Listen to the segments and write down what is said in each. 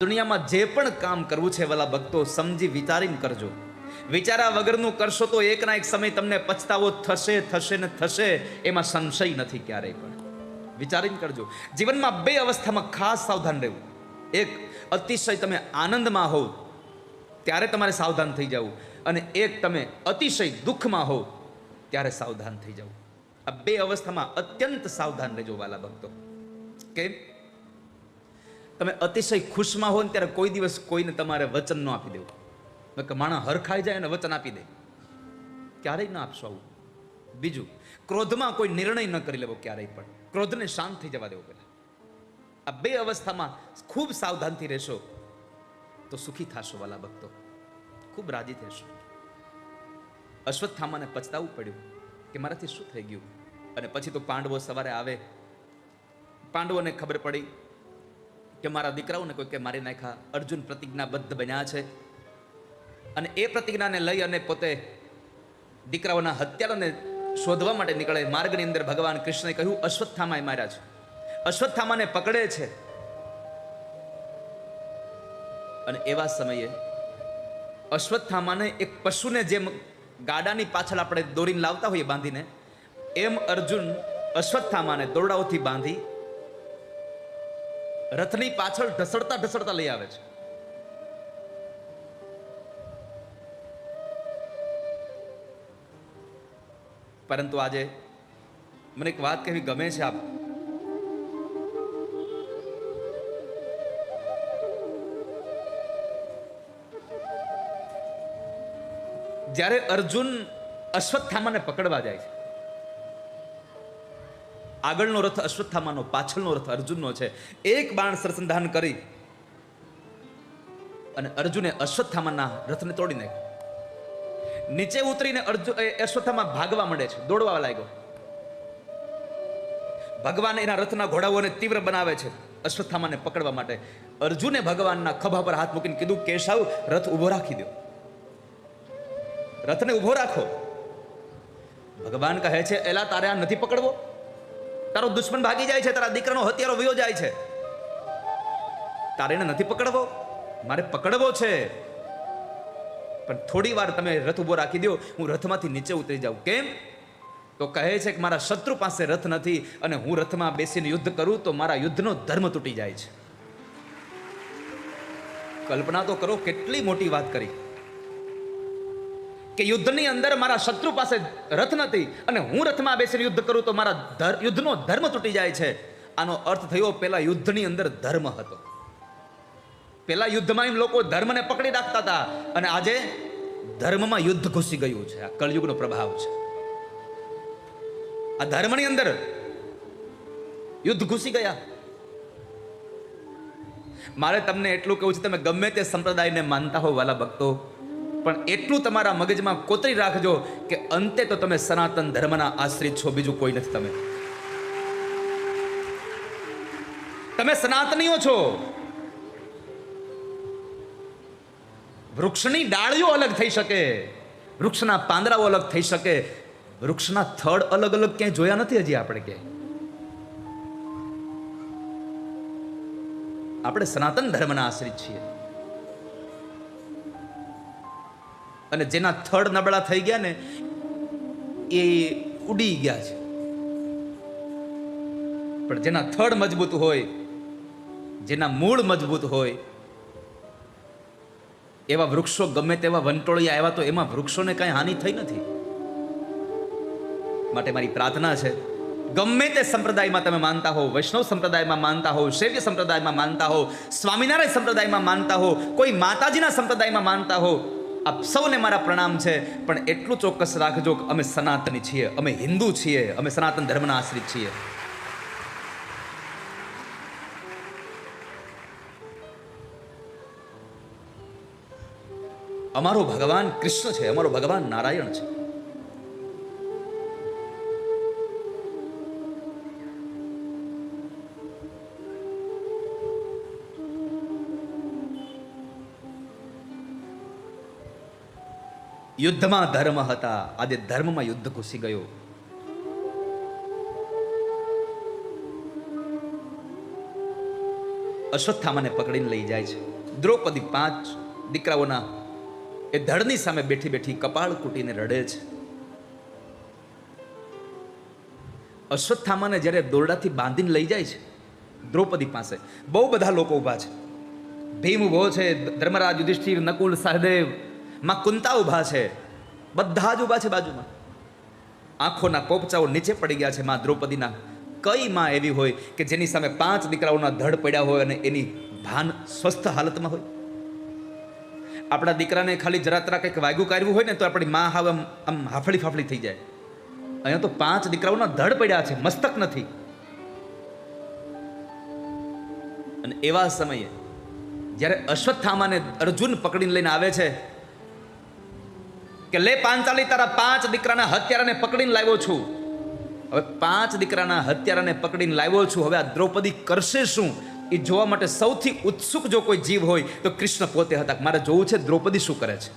દુનિયામાં જે પણ કામ કરવું છે વાલા ભક્તો, સમજી વિચારીને કરજો. વિચારા વગરનું કરશો તો એકના એક સમય તમને પછતાવો થશે ને થશે, એમાં સંશય નથી ક્યારેય પણ. વિચારીને કરજો. જીવનમાં બે અવસ્થામાં ખાસ સાવધાન રહેવું. એક, અતિશય તમે આનંદમાં હોવ ત્યારે તમારે સાવધાન થઈ જવું, અને એક, તમે અતિશય દુઃખમાં હોવ ત્યારે સાવધાન થઈ જવું. આ બે અવસ્થામાં અત્યંત સાવધાન રહેજો વાલા ભક્તો. કેમ? તમે અતિશય ખુશમાં હો ને ત્યારે કોઈ દિવસ કોઈને તમારે વચન ન આપી દેવું. માણસ હરખાઈ જાય અને વચન આપી દે, ક્યારેય ના આપશો આવું. બીજું, ક્રોધમાં કોઈ નિર્ણય ન કરી લેવો ક્યારેય પણ. ક્રોધને શાંત થઈ જવા દેવો પહેલા. આ બે અવસ્થામાં ખૂબ સાવધાનથી રહેશો તો સુખી થશો વાલા ભક્તો, ખૂબ રાજી થશો. અશ્વત્થામાને પછતાવું પડ્યું કે મારાથી શું થઈ ગયું. અને પછી તો પાંડવો સવારે આવે. પાંડવોને ખબર પડી કે મારા દીકરાઓને કોઈ કે મારી નાખ્યા. અર્જુન પ્રતિજ્ઞાબદ્ધ બન્યા છે, અને એ પ્રતિજ્ઞાને લઈ અને પોતે દીકરાઓના હત્યારાને શોધવા માટે નીકળે. માર્ગની અંદર ભગવાન કૃષ્ણએ કહ્યું અશ્વત્થામાએ માર્યા છે. અશ્વત્થામાને પકડે છે, અને એવા સમયે અશ્વત્થામાને એક પશુને જેમ ગાડાની પાછળ આપણે દોરીને લાવતા હોઈએ બાંધીને, એમ અર્જુન અશ્વત્થામાને દોરડાઓથી બાંધી રથની પાછળ ઢસડતા ઢસડતા લઈ આવે છે. પરંતુ આજે મને એક વાત કહેવી ગમે છે. આપ જ્યારે અર્જુન અશ્વત્થામાને પકડવા જાય છે, આગળનો રથ અશ્વત્થામાનો, પાછળનો રથ અર્જુનનો છે. એક બાણ સરસંધાન કરી અને અર્જુને અશ્વત્થામાના રથને તોડી નાખ્યો. નીચે ઉતરીને અશ્વત્થામા ભાગવા માંડે છે, દોડવા લાગ્યો. ભગવાન એના રથના ઘોડાઓને તીવ્ર બનાવે છે અશ્વત્થામાને પકડવા માટે. અર્જુને ભગવાનના ખભા પર હાથ મૂકીને કીધું, કેશવ, રથ ઉભો રાખી દો, રથને ઉભો રાખો. ભગવાન કહે છે, એલા તારે આ નથી પકડવો? તારો દુશ્મન ભાગી જાય છે, તારા દીકરાનો હત્યારો વયો જાય છે, તારે એને નથી પકડવો? મારે પકડવો છે, પણ થોડી વાર તમે રથ ઉભો રાખી દો, હું રથમાંથી નીચે ઉતરી જાઉં. કેમ? તો કહે છે કે મારા શત્રુ પાસે રથ નથી, અને હું રથમાં બેસીને યુદ્ધ કરું તો મારા યુદ્ધનો ધર્મ તૂટી જાય છે. કલ્પના તો કરો, કેટલી મોટી વાત કરી કે યુદ્ધની અંદર મારા શત્રુ પાસે રથ નથી અને હું રથમાં બેસીને યુદ્ધ કરું તો મારા યુદ્ધનો ધર્મ તૂટી જાય છે. આનો અર્થ થયો, પેલા યુદ્ધની અંદર ધર્મ હતો. પેલા યુદ્ધમાં એમ લોકો ધર્મને પકડી રાખતા હતા, અને આજે ધર્મમાં યુદ્ધ ઘૂસી ગયું છે. આ કળયુગનો પ્રભાવ છે. આ ધર્મની અંદર યુદ્ધ ઘૂસી ગયા. મારે તમને એટલું કહું છે, તમે ગમે તે સંપ્રદાયને માનતા હો વાલા ભક્તો, પણ એટલું તમારા મગજમાં કોતરી રાખજો કે અંતે તો તમે સનાતન ધર્મના આશ્રિત છો, બીજું કોઈ નથી. તમે સનાતનીઓ છો. વૃક્ષની ડાળીઓ અલગ થઈ શકે, વૃક્ષના પાંદડાઓ અલગ થઈ શકે, વૃક્ષના થડ અલગ અલગ ક્યાંય જોયા નથી હજી આપણે. ક્યાંય આપણે સનાતન ધર્મના આશ્રિત છીએ. અને જેના થડ નબળા થઈ ગયા ને, એ ઉડી ગયા છે. પણ જેના થડ મજબૂત હોય, જેના મૂળ મજબૂત હોય, એવા વૃક્ષો ગમે તેવા વંટોળિયા આવ્યા તો એમાં વૃક્ષોને કઈ હાનિ થઈ નથી. માટે મારી પ્રાર્થના છે, ગમે તે સંપ્રદાયમાં તમે માનતા હો, વૈષ્ણવ સંપ્રદાયમાં માનતા હો, શૈવ સંપ્રદાયમાં માનતા હો, સ્વામિનારાયણ સંપ્રદાયમાં માનતા હો, કોઈ માતાજીના સંપ્રદાયમાં માનતા હો, આપ સૌને મારા પ્રણામ છે. પણ એટલું ચોક્કસ રાખજો કે અમે સનાતની છીએ, અમે હિન્દુ છીએ, અમે સનાતન ધર્મના આશ્રિત છીએ. અમારો ભગવાન કૃષ્ણ છે, અમારો ભગવાન નારાયણ છે. યુદ્ધમાં ધર્મ હતા, આજે ધર્મમાં યુદ્ધ ઘૂસી ગયો. અશ્વત્થામાને પકડીને લઈ જાય છે. દ્રૌપદી 5 દીકરાઓના એ ધડની સામે બેઠી બેઠી કપાળ કૂટીને રડે છે. અશ્વત્થામાને જ્યારે દોરડાથી બાંધીને લઈ જાય છે દ્રૌપદી પાસે બહુ બધા લોકો ઊભા છે. ભીમ ઊભો છે, ધર્મરાજ, યુધિષ્ઠિર, નકુલ, સહદેવ, માં કુંતા ઊભા છે, બધા જ ઊભા છે બાજુમાં. આંખોના પોપચાઓ નીચે પડી ગયા છે માં દ્રૌપદીના. કઈ માં એવી હોય કે જેની સામે 5 દીકરાઓના ધડ પડ્યા હોય અને એની ભાન સ્વસ્થ હાલતમાં હોય? આપણા દીકરાને ખાલી જરા તરા કંઈક વાગ્યું કાઢવું હોય ને તો આપણી માં હવે આમ હાફળી ફાફળી થઈ જાય. અહીંયા તો 5 દીકરાઓના ધડ પડ્યા છે, મસ્તક નથી. અને એવા સમયે જ્યારે અશ્વત્થામાને અર્જુન પકડીને લઈને આવે છે કે લે પાંચાલી, તારા 5 દીકરાના હત્યારાને પકડીને લાવ્યો છું. હવે 5 દીકરાના હત્યારાને પકડીને લાવ્યો છું. હવે આ દ્રૌપદી કરશે શું એ જોવા માટે સૌથી ઉત્સુક જો કોઈ જીવ હોય તો કૃષ્ણ પોતે હતા. મારે જોવું છે દ્રૌપદી શું કરે છે.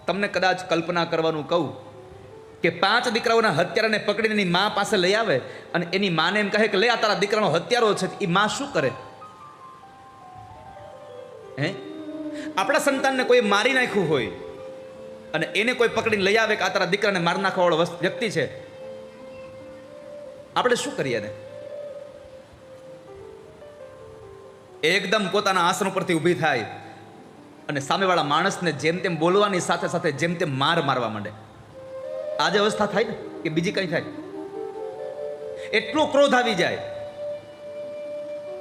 તમને કદાચ કલ્પના કરવાનું કહું કે 5 દીકરાઓના હત્યારાને પકડીને એની મા પાસે લઈ આવે અને એની માને એમ કહે કે લે આ તારા દીકરાનો હત્યારો છે, એ મા શું કરે? હે, આપણા સંતાનને કોઈ મારી નાખ્યું હોય અને એને કોઈ પકડીને લઈ આવે કે આ તારા દીકરાને મારી નાખવા વાળો વ્યક્તિ છે, આપણે શું કરીએ ને? એકદમ પોતાના આસન ઉપરથી ઊભી થાય અને સામેવાળા માણસને જેમ તેમ બોલવાની સાથે સાથે જેમ તેમ મારવા માંડે. આજે અવસ્થા થાય ને કે બીજી કઈ થાય? એટલો ક્રોધ આવી જાય.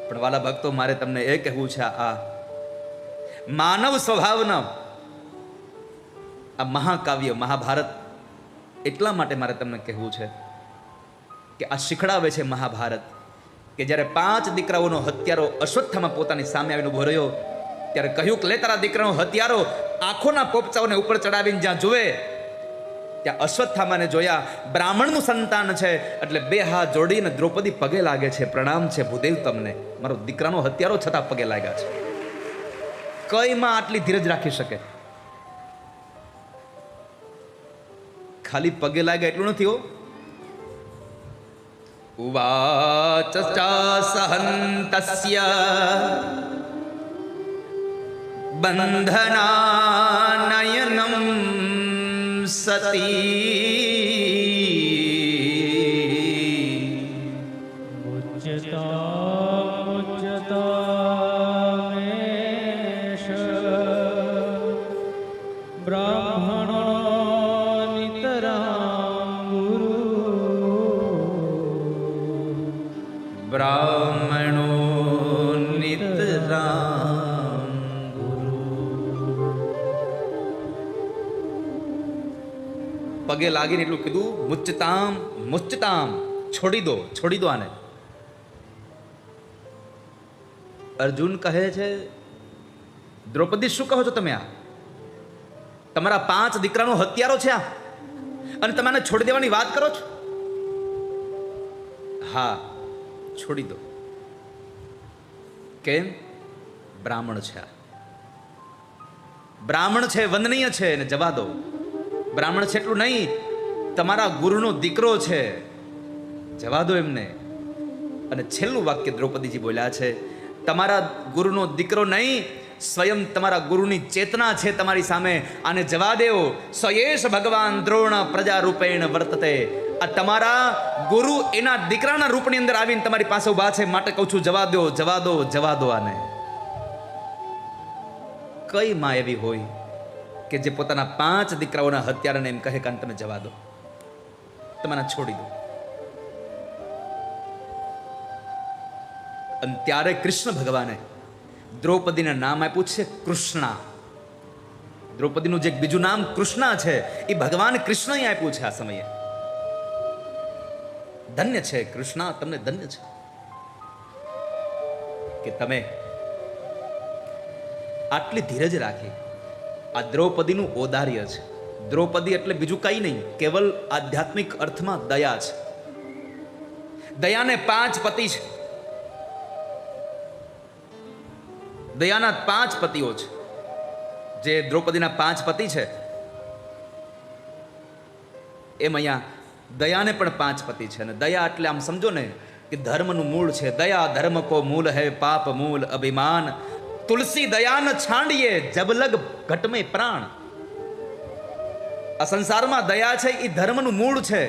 પણ વાલા ભક્તો, મારે તમને એ કહેવું છે, આ માનવ સ્વભાવના આ મહાકાવ્ય મહાભારત એટલા માટે મારે તમને કહેવું છે કે આ શીખડાવે છે મહાભારત કે જ્યારે 5 દીકરાઓનો હત્યારો અશ્વત્થામા પોતાની સામે આવીને ઉભો રહ્યો ત્યારે કહ્યું કે લે તારા દીકરાનો હત્યારો. આંખોના પોપચાઓને ઉપર ચડાવીને જ્યાં જુએ ત્યાં અશ્વત્થામાને જોયા. બ્રાહ્મણનું સંતાન છે એટલે 2 હાથ જોડીને દ્રૌપદી પગે લાગે છે. પ્રણામ છે ભૂદેવ તમને, મારો દીકરાનો હત્યારો છતાં પગે લાગ્યા છે. કઈ માં આટલી ધીરજ રાખી શકે? ખાલી પગે લાગ્યા એટલું નથી હો. ઉવાચ સહંતસ્ય બંધનાનયનમ સતી મુજ્જતામેશ બ્રાહ્મણો નિતરાં ગુરુ. બ્રાહ્મણો નિતરાં ગુરુ. પગે લાગીને એટલું કીધું, મુચ્ચતામ મુચ્ચતામ, છોડી દો આને. અર્જુન કહે છે, દ્રૌપદી શું કહો છો તમે? આ તમારા 5 દીકરાનો હત્યારો છે આ, અને તમે આને છોડી દેવાની વાત કરો છો? હા, છોડી દો. કેમ? બ્રાહ્મણ છે, બ્રાહ્મણ છે, વંદનીય છે, ને જવા દો. બ્રાહ્મણ છે એટલું નહીં, તમારા ગુરુનો દીકરો છે, જવા દો એમને. અને છેલ્લું વાક્ય દ્રૌપદીજી બોલ્યા છે, તમારા ગુરુનો દીકરો નહીં, સ્વયં તમારા ગુરુની ચેતના છે તમારી સામે, આને જવા દેવો. સ્વયેશ ભગવાન દ્રોણ પ્રજા રૂપેણ વર્તતે. આ તમારા ગુરુ એના દીકરાના રૂપની અંદર આવીને તમારી પાસે ઉભા છે, માટે કહું છું જવા દો, જવા દો, જવા દો આને. કઈ માં એવી હોય કે જે પોતાના 5 દીકરાઓના હત્યારાને એમ કહે કે તમે જવા દો, તમે છોડી દો? અને ત્યારે કૃષ્ણ ભગવાને દ્રૌપદીને નામ આપ્યું છે કૃષ્ણા. દ્રૌપદીનું જે બીજું નામ કૃષ્ણા છે એ ભગવાન કૃષ્ણએ આપ્યું છે. આ સમયે ધન્ય છે કૃષ્ણા, તમને ધન્ય છે કે તમે આટલી ધીરજ રાખી. આ દ્રૌપદીનું ઔદાર્ય છે. દ્રૌપદી એટલે બીજું કઈ નહીં, કેવલ આધ્યાત્મિક અર્થમાં દયા છે. દયાને 5 પતિ છે. દયાના 5 પતિઓ છે. જે દ્રૌપદીના 5 પતિ છે એમ અહીંયા દયાને પણ 5 પતિ છે. અને દયા એટલે આમ સમજો ને કે ધર્મનું મૂળ છે દયા, ધર્મ કો મૂલ હૈ પાપ મૂલ અભિમાન, તુલસી દયા ન છાંડીએ જબ લગ ઘટ મેં પ્રાણ. આ સંસારમાં દયા છે એ ધર્મનું મૂળ છે.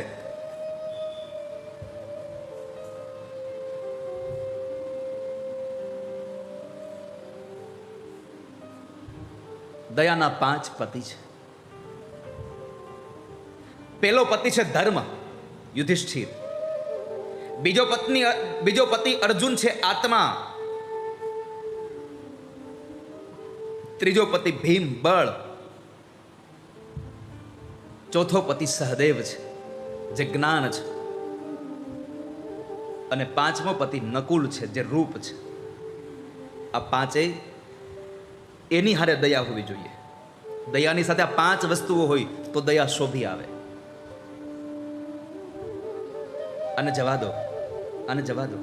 દયાના 5 પતિ છે. પેલો પતિ છે ધર્મ, યુધિષ્ઠિર. બીજો પતિ અર્જુન છે આત્મા. ત્રીજો પતિ ભીમ બળ. ચોથો પતિ સહદેવ છે જે જ્ઞાન છે. અને પાંચમો પતિ નકુલ છે જે રૂપ છે. આ પાંચેય એની હારે દયા હોવી જોઈએ. દયાની સાથે આ 5 વસ્તુઓ હોય તો દયા શોભી આવે. અને જવા દો, આને જવા દો.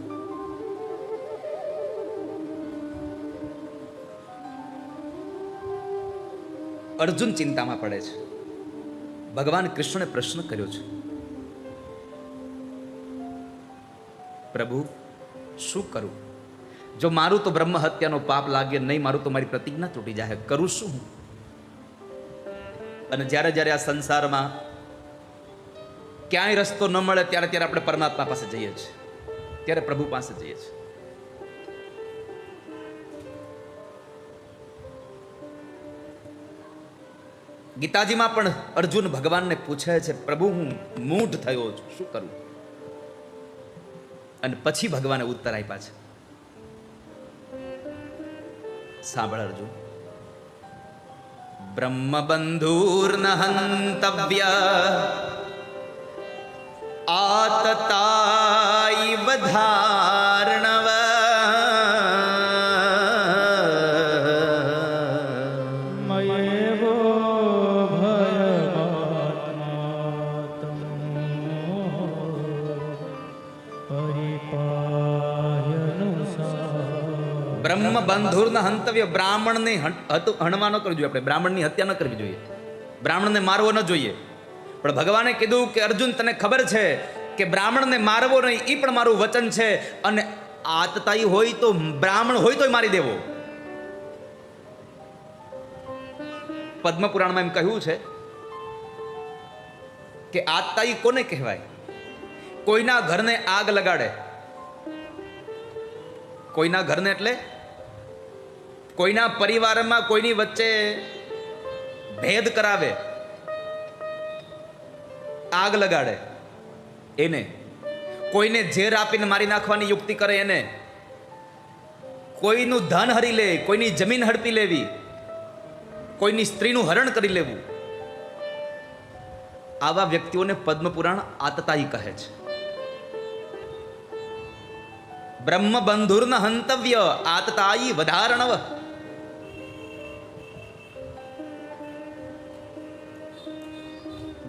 અર્જુન ચિંતામાં પડે છે. ભગવાન કૃષ્ણને પ્રશ્ન કર્યો છે, પ્રભુ શું કરું? જો મારું તો બ્રહ્મ હત્યાનો પાપ લાગે નહીં, મારું તો મારી પ્રતિજ્ઞા તૂટી જાય, કરું શું? અને જ્યારે જ્યારે આ સંસારમાં ક્યાંય રસ્તો ન મળે ત્યારે ત્યારે આપણે પરમાત્મા પાસે જઈએ છીએ, ત્યારે પ્રભુ પાસે જઈએ છીએ. ગીતાજીમાં પણ અર્જુન ભગવાનને પૂછે છે, પ્રભુ હું મૂઢ થયો છું, શું કરું? અને પછી ભગવાને ઉત્તર આપ્યા છે. સાંભળ અર્જુન, બ્રહ્મ બંધુર્ન હંતવ્ય આતતાઈ વધાર્ણવ મયેવો ભયમાત્માતમ બ્રહ્મ બંધુર્ન હંતવ્ય. બ્રાહ્મણને હણવા ન કરવું જોઈએ, આપણે બ્રાહ્મણની હત્યા ન કરવી જોઈએ, બ્રાહ્મણને મારવો ન જોઈએ. પણ ભગવાને કીધું કે અર્જુન તને ખબર છે કે બ્રાહ્મણને મારવો નહીં, એ પણ મારું વચન છે. અને આતતાઈ હોય તો બ્રાહ્મણ હોય તોય મારી દેવો. પદ્મ પુરાણમાં એમ કહ્યું છે કે આતતાઈ કોને કહેવાય? કોઈના ઘરને આગ લગાડે. કોઈના ઘરને એટલે કોઈના પરિવારમાં કોઈની વચ્ચે ભેદ કરાવે, આગ લગાડે એને. કોઈને ઝેર આપીને મારી નાખવાની યુક્તિ કરે એને. કોઈનું ધન હરી લે, કોઈની જમીન હડપી લેવી, કોઈની સ્ત્રીનું હરણ કરી લેવું, આવા વ્યક્તિઓને પદ્મપુરાણ આતતાઈ કહે છે. બ્રહ્મ બંધુર્ન હંતવ્ય આતતાઈ વધારણવ.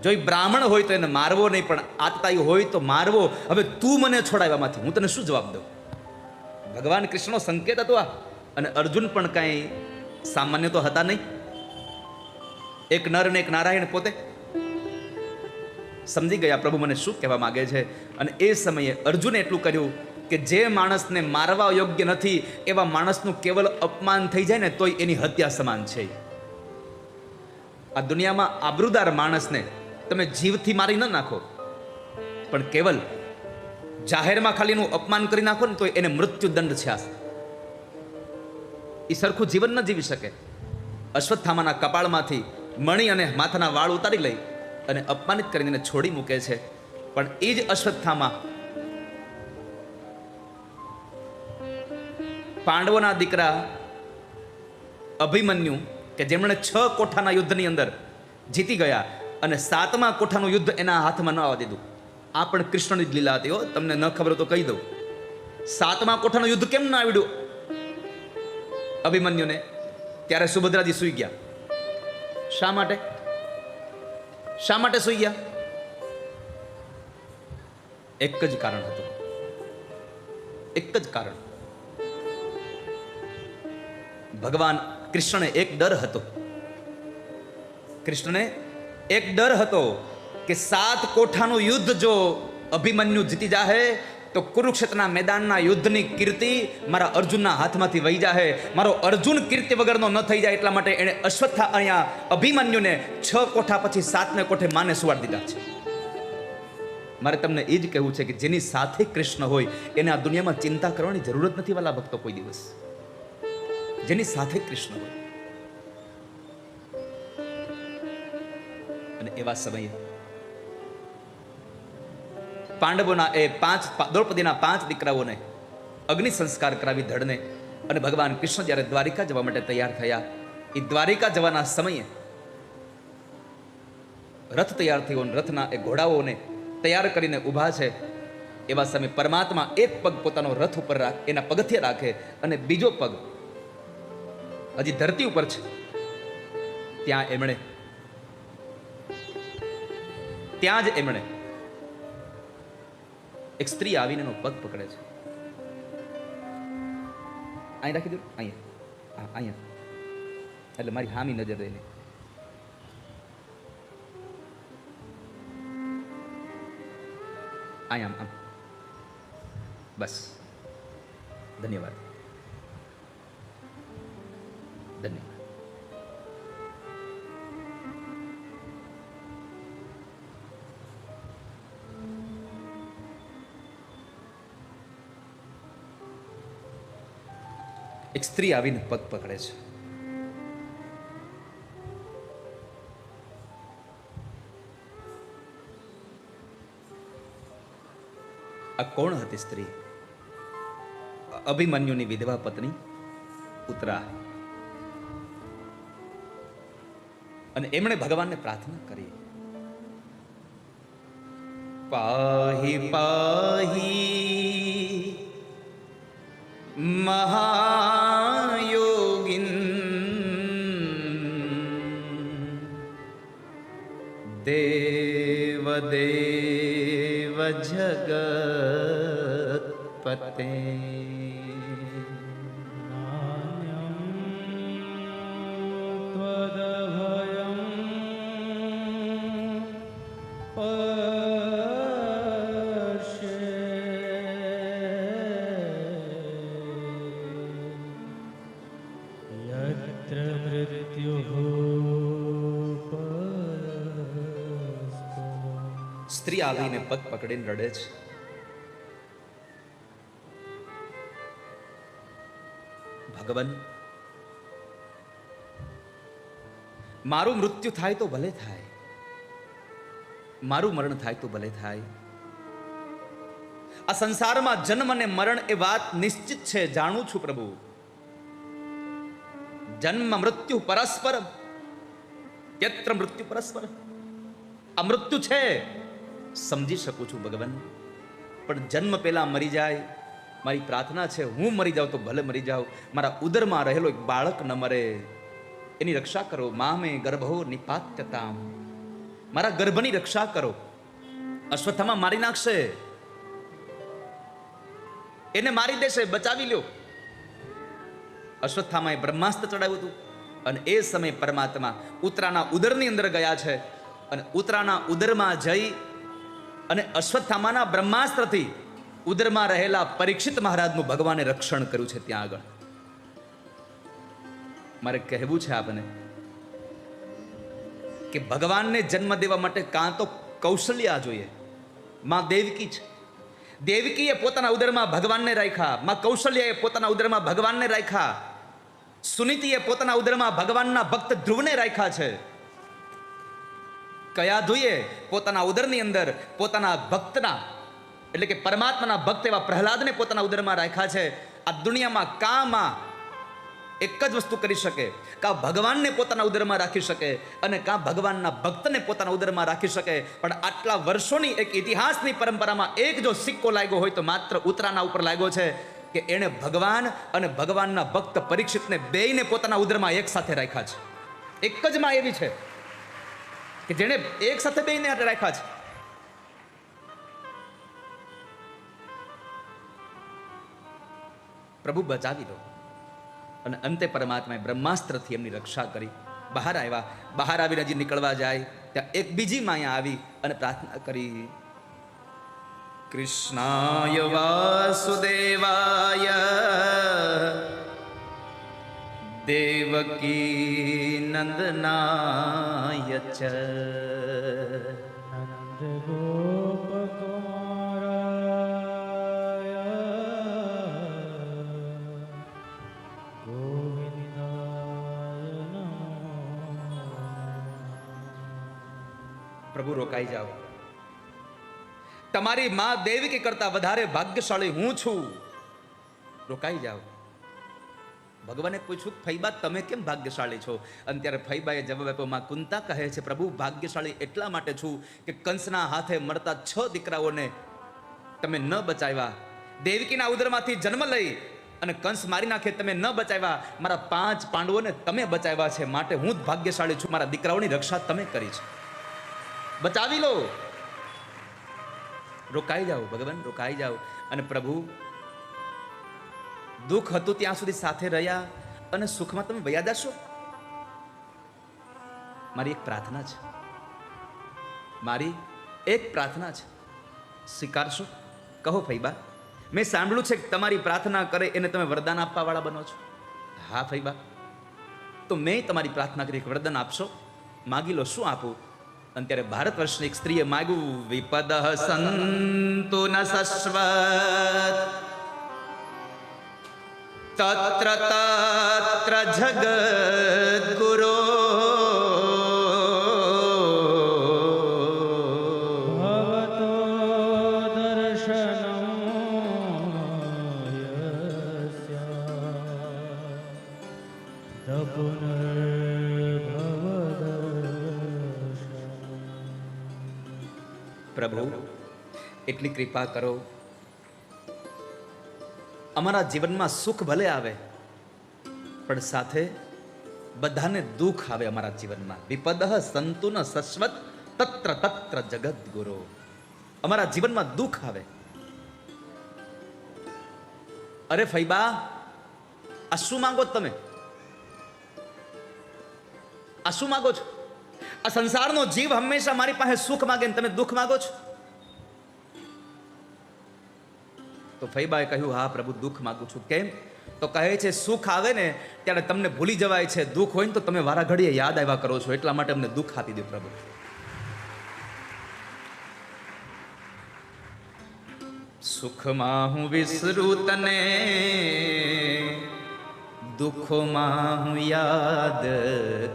જો બ્રાહ્મણ હોય તો એને મારવો નહીં, પણ આતતાઈ હોય તો મારવો. હવે તું મને છોડાવવામાંથી હું તને શું જવાબ દઉં? ભગવાન કૃષ્ણનો સંકેત હતો આ. અને અર્જુન પણ કાંઈ સામાન્ય તો હતા નહીં. એક નર ને એક નારાયણ પોતે સમજી ગયા પ્રભુ મને શું કહેવા માંગે છે. અને એ સમયે અર્જુને એટલું કર્યું કે જે માણસને મારવા યોગ્ય નથી એવા માણસનું કેવલ અપમાન થઈ જાય ને તોય એની હત્યા સમાન છે. આ દુનિયામાં આબરૂદાર માણસને તમે જીવથી મારી ન નાખો, પણ કેવલ જાહેરમાં ખાલી એનું અપમાન કરી નાખો ને તો એને મૃત્યુદંડ છે. એ સરખું જીવન ન જીવી શકે. અશ્વત્થામાના કપાળમાંથી મણી અને માથાના વાળ ઉતારી લઈ અને અપમાનિત કરીને એને છોડી મૂકે છે. પણ એ જ અશ્વત્થામા પાંડવોના દીકરા અભિમન્યુ કે જેમણે 6 કોઠાના યુદ્ધની અંદર જીતી ગયા અને 7મા કોઠાનું યુદ્ધ એના હાથમાં ન આવવા દીધું. આ પણ કૃષ્ણની જ લીલા હતી. તમને ન ખબર તો કહી દઉં. 7મા કોઠાનું યુદ્ધ કેમ ના આવડ્યું અભિમન્યુને? ત્યારે સુભદ્રાજી સૂઈ ગયા. શા માટે? શા માટે સૂઈ ગયા? એક જ કારણ હતું. એક જ કારણ. ભગવાન કૃષ્ણને એક ડર હતો. કૃષ્ણને એક ડર હતો કે 7 કોઠાનું યુદ્ધ જો અભિમન્યુ જીતી જાહે તો કુરુક્ષેત્રના મેદાનના યુદ્ધની કીર્તિ મારા અર્જુનના હાથમાંથી વહી જાય. મારો અર્જુન કીર્તિ વગરનો ન થઈ જાય એટલા માટે એણે અશ્વત્થા અહીંયા અભિમન્યુને 6 કોઠા પછી 7ને કોઠે માને સુવાડી દીધા છે. મારે તમને એ જ કહેવું છે કે જેની સાથે કૃષ્ણ હોય એને આ દુનિયામાં ચિંતા કરવાની જરૂર જ નથી વાલા ભક્તો. કોઈ દિવસ જેની સાથે કૃષ્ણ હોય. અને એવા સમયે પાંડવોના એ 5 દ્રૌપદીના 5 દીકરાઓને અગ્નિ સંસ્કાર કરાવી ધડને, અને ભગવાન કૃષ્ણ જ્યારે દ્વારિકા જવા માટે તૈયાર થયા, એ દ્વારિકા જવાના સમયે રથ તૈયાર થયો, રથના એ ઘોડાઓને તૈયાર કરીને ઊભા છે. એવા સમયે પરમાત્મા એક પગ પોતાનો રથ ઉપર એના પગથિયે રાખે અને બીજો પગ હજી ધરતી ઉપર છે. ત્યાં જ એમણે એક સ્ત્રી આવીને એનો પગ પકડે છે. અહીં રાખી દો, અહીંયા એટલે મારી હામી નજર રહી. અહીંયા આમ બસ. ધન્યવાદ, ધન્યવાદ. એક સ્ત્રી આવીને પગ પકડે છે. આ કોણ હતી સ્ત્રી? અભિમન્યુની વિધવા પત્ની ઉત્તરા. અને એમણે ભગવાનને પ્રાર્થના કરી, પાહી પાહી મહાયોગિન દેવ દેવ જગતપતે. સ્ત્રી આવીને પગ પકડીને રડે છે. ભગવાન, મારું મૃત્યુ થાય તો ભલે થાય, મારું મરણ થાય તો ભલે થાય. આ સંસારમાં જન્મ અને મરણ એ વાત નિશ્ચિત છે, જાણું છું પ્રભુ. જન્મ મૃત્યુ પરસ્પર, યત્ર મૃત્યુ પરસ્પર. આ મૃત્યુ છે સમજી શકું છું ભગવાન, પણ જન્મ પહેલા મરી જાય. મારી પ્રાર્થના છે, હું મરી જાઉં તો ભલે મરી જાઉં, મારા ઉદરમાં રહેલો એક બાળક ન મરે, એની રક્ષા કરો. મામે ગર્ભો નિપાત્યતામ, મારા ગર્ભની રક્ષા કરો. અશ્વત્થામા મારી નાખશે, એને મારી દેશે, બચાવી લ્યો. અશ્વત્થામાએ બ્રહ્માસ્ત્ર ચડાવ્યું હતું, અને એ સમયે પરમાત્મા ઉત્તરાના ઉદરની અંદર ગયા છે, અને ઉત્તરાના ઉદરમાં જઈ અને અશ્વત્થામાના બ્રહ્માસ્ત્રથી ઉદરમાં રહેલા પરીક્ષિત મહારાજનું ભગવાને રક્ષણ કર્યું છે. ત્યાં આગળ મારે કહેવું છે આપને કે ભગવાનને જન્મ દેવા માટે કાં તો કૌશલ્યા જોઈએ. માં દેવકી છે, દેવકીએ પોતાના ઉદરમાં ભગવાનને રાખ્યા, માં કૌશલ્યાએ પોતાના ઉદરમાં ભગવાનને રાખ્યા, સુનીતિએ પોતાના ઉદરમાં ભગવાનના ભક્ત ધ્રુવને રાખ્યા છે. કયાધુએ પોતાના ઉદરની અંદર પોતાના ભક્તના એટલે કે પરમાત્માના ભક્ત એવા પ્રહલાદને પોતાના ઉદરમાં રાખ્યા છે. આ દુનિયામાં કામાં એક જ વસ્તુ કરી શકે, કાં ભગવાનને પોતાના ઉદરમાં રાખી શકે અને કાં ભગવાનના ભક્તને પોતાના ઉદરમાં રાખી શકે. પણ આટલા વર્ષોની એક ઇતિહાસની પરંપરામાં એક જો સિક્કો લાગ્યો હોય તો માત્ર ઉત્તરાના ઉપર લાગ્યો છે કે એણે ભગવાન અને ભગવાનના ભક્ત પરીક્ષિતને બેયને પોતાના ઉદરમાં એક સાથે રાખ્યા છે. એક જ માં એવી છે કે જેણે એક સાથે બેયને રાખ્યા છે. પ્રભુ બચાવી દો. અને અંતે પરમાત્માએ બ્રહ્માસ્ત્રથી એમની રક્ષા કરી. બહાર આવ્યા, બહાર આવીને હજી નીકળવા જાય ત્યાં એક બીજી માયા આવી અને પ્રાર્થના કરી, કૃષ્ણાય વાસુદેવાય દેવકી નંદનાય ચ નંદ ગોપ કુમારાય ગોવિંદાય નમો. પ્રભુ રોકાઈ જાઓ. તમારી માં દેવકી કરતા વધારે ભાગ્યશાળી હું છું. રોકાઈ જાઓ. ભગવાને પૂછ્યું, ફૈબા તમે કેમ ભાગ્યશાળી છો? અને ત્યારે ફૈબાએ જવાબ આપ્યો, માં કુંતા કહે છે, પ્રભુ ભાગ્યશાળી એટલા માટે છું કે કંસના હાથે મરતા 6 દીકરાઓને તમે ન બચાવ્યા. દેવકીના ઉદરમાંથી જન્મ લઈ અને કંસ મારી નાખે તમે ન બચાવ્યા. મારા 5 પાંડવોને તમે બચાવ્યા છે, માટે હું જ ભાગ્યશાળી છું. મારા દીકરાઓની રક્ષા તમે કરી છે, બચાવી લો. રોકાઈ જાઓ ભગવાન, રોકાઈ જાઓ. અને પ્રભુ દુઃખ હતું ત્યાં સુધી સાથે રહ્યા અને સુખમાં તમે વયા જશો. મારી એક પ્રાર્થના છે, મારી એક પ્રાર્થના છે, સ્વીકારશો? કહો ફૈબા. મેં સાંભળ્યું છે કે તમારી પ્રાર્થના કરે એને તમે વરદાન આપવા વાળા બનો છો. હા ફૈબા, તો મેં તમારી પ્રાર્થના કરી, વરદાન આપશો? માગી લો. શું આપું? અને ત્યારે ભારત વર્ષની એક સ્ત્રીએ માગ્યું, વિપદ સંતુ ન સસ્વત તત્ર તત્ર જગદ્ગુરો ભવતો દર્શનમ યસ્ય પુનર્ભવ દર્શન. પ્રભુ એટલી કૃપા કરો, અમારા જીવનમાં સુખ ભલે આવે પણ સાથે બધાને દુઃખ આવે અમારા જીવનમાં. વિપદ સંતુ ન સસ્વત તત્ર તત્ર જગદ્ગુરો. અમારા જીવનમાં દુઃખ આવે. અરે ફૈબા, આ શું માંગો તમે? આ શું માંગો છો? આ સંસારનો જીવ હંમેશા મારી પાસે સુખ માંગે ને તમે દુઃખ માંગો છો? તો ફૈબાએ કહ્યું, હા પ્રભુ, દુઃખ માંગુ છું. કેમ? તો કહે છે, સુખ આવે ને ત્યારે તમને ભૂલી જવાય છે, દુઃખ હોય ને તો તમે વારા ઘડીએ યાદ આવ્યા કરો છો, એટલા માટે અમને દુઃખ આપી દો પ્રભુ. સુખમાં હું વિસરું તને, દુઃખોમાં હું યાદ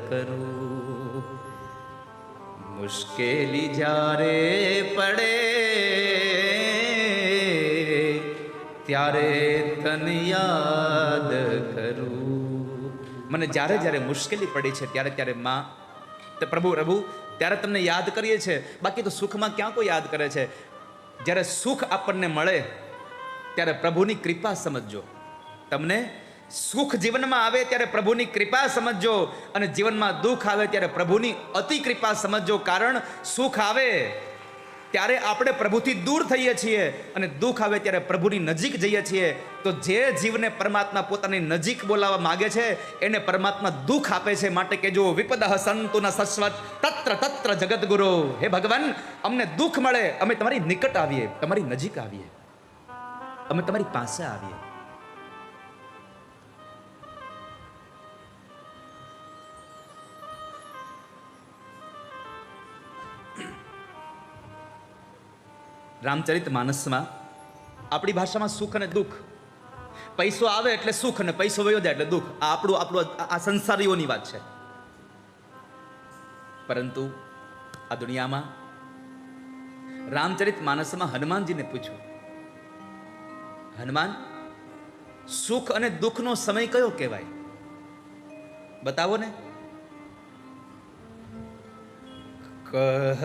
કરું. મુશ્કેલી જ્યારે પડે ત્યારે તને યાદ કરું. મને જ્યારે જ્યારે મુશ્કેલી પડી છે ત્યારે ત્યારે માં, તે પ્રભુ ત્યારે તમને યાદ કરીએ છીએ. બાકી તો સુખમાં ક્યાં કોઈ યાદ કરે છે? જ્યારે સુખ આપણને મળે ત્યારે પ્રભુની કૃપા સમજજો. તમને સુખ જીવનમાં આવે ત્યારે પ્રભુની કૃપા સમજજો, અને જીવનમાં દુઃખ આવે ત્યારે પ્રભુની અતિ કૃપા સમજજો. કારણ સુખ આવે ત્યારે આપણે પ્રભુથી દૂર થઈએ છીએ અને દુઃખ આવે ત્યારે પ્રભુની નજીક જઈએ છીએ. તો જે જીવને પરમાત્મા પોતાની નજીક બોલાવવા માંગે છે એને પરમાત્મા દુઃખ આપે છે. માટે કે જો વિપદ સંતુ ન સસ્વત તત્ર તત્ર જગદ્ગુરો. હે ભગવાન, અમને દુઃખ મળે, અમે તમારી નિકટ આવીએ, તમારી નજીક આવીએ, અમે તમારી પાસે આવીએ. રામચરિત માનસમાં આપણી ભાષામાં સુખ અને દુઃખ, પૈસો આવે એટલે સુખ અને પૈસો વયો જાય એટલે દુઃખ, આ આપણું આ સંસારીઓની વાત છે. પરંતુ આ દુનિયામાં રામચરિત માનસમાં હનુમાનજીને પૂછ્યું, હનુમાન, સુખ અને દુઃખનો સમય કયો કહેવાય? બતાવો ને. કહ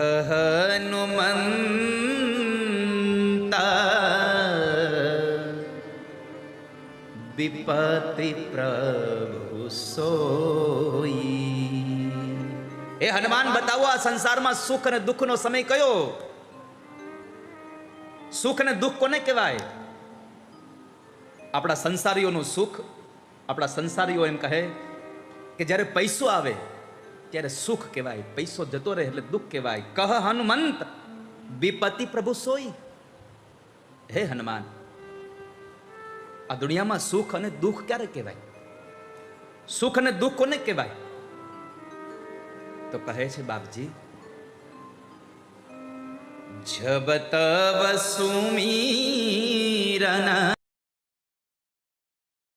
વિપતિ પ્રભુ સોઈ. એ હનુમાન, બતાવો આ સંસારમાં સુખ અને દુઃખનો સમય કયો? સુખ અને દુઃખ કોને કહેવાય? આપણા સંસારીઓનું સુખ, આપણા સંસારીઓ એમ કહે કે જ્યારે પૈસો આવે ત્યારે સુખ કહેવાય, પૈસો જતો રહે એટલે દુઃખ કહેવાય. કહ હનુમંત વિપતિ પ્રભુ સોઈ. હે હનુમાન, આ દુનિયામાં સુખ અને દુઃખ ક્યારે કહેવાય? સુખ અને દુઃખ કોને કહેવાય? તો કહે છે બાપજી, જબ તવ સુમીરન